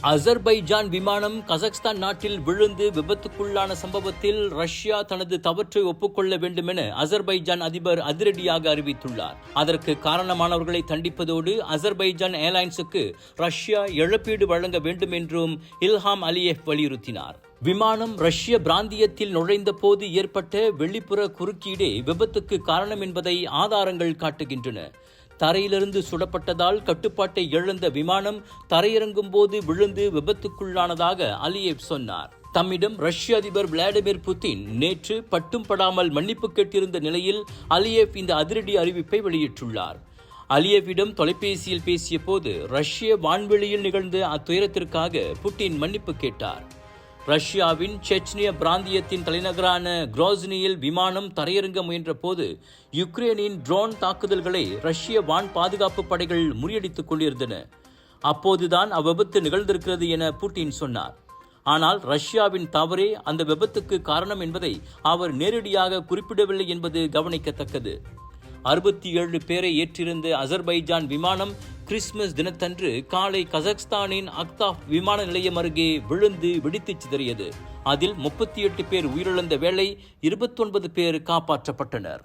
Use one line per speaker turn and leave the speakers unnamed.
அசர்பைஜான் விமானம் கசக்ஸ்தான் நாட்டில் விழுந்து விபத்துக்குள்ளான சம்பவத்தில் ரஷ்யா தனது தவற்றை ஒப்புக்கொள்ள வேண்டும் என அசர்பைஜான் அதிபர் அதிரடியாக அறிவித்துள்ளார். அதற்கு காரணமானவர்களை தண்டிப்பதோடு அசர்பைஜான் ஏர்லைன்ஸுக்கு ரஷ்யா இழப்பீடு வழங்க வேண்டும் என்றும் இல்ஹாம் அலியேவ் வலியுறுத்தினார். விமானம் ரஷ்ய பிராந்தியத்தில் நுழைந்த போது ஏற்பட்ட வெளிப்புற குறுக்கீடே விபத்துக்கு காரணம் என்பதை ஆதாரங்கள் காட்டுகின்றன. தரையிலிருந்து சுடப்பட்டதால் கட்டுப்பாட்டை இழந்த விமானம் தரையிறங்கும் போது விழுந்து விபத்துக்குள்ளானதாக அலியேவ் சொன்னார். தம்மிடம் ரஷ்ய அதிபர் விளாடிமிர் புட்டின் நேற்று பட்டும் படாமல் மன்னிப்பு கேட்டிருந்த நிலையில் அலியேவ் இந்த அதிரடி அறிவிப்பை வெளியிட்டுள்ளார். அலியேவிடம் தொலைபேசியில் பேசிய போது ரஷ்ய வான்வெளியில் நிகழ்ந்த அத்துயரத்திற்காக புட்டின் மன்னிப்பு கேட்டார். ரஷ்யாவின் செச்னிய பிராந்தியத்தின் தலைநகரான குரோஸ்னியில் விமானம் தரையிறங்க முயன்ற போது யுக்ரேனின் ட்ரோன் தாக்குதல்களை ரஷ்ய வான் பாதுகாப்பு படைகள் முறியடித்துக் கொண்டிருந்தன. அப்போதுதான் அவ்விபத்து நிகழ்ந்திருக்கிறது என புட்டின் சொன்னார். ஆனால் ரஷ்யாவின் தவறே அந்த விபத்துக்கு காரணம் என்பதை அவர் நேரடியாக குறிப்பிடவில்லை என்பது கவனிக்கத்தக்கது. 67 பேரை ஏற்றிருந்த அசர்பைஜான் விமானம் கிறிஸ்துமஸ் தினத்தன்று காலை கசக்ஸ்தானின் அக்தாப் விமான நிலையம் அருகே விழுந்து வெடித்து சிதறியது. அதில் 38 பேர் உயிரிழந்த வேளை 29 பேர் காப்பாற்றப்பட்டனர்.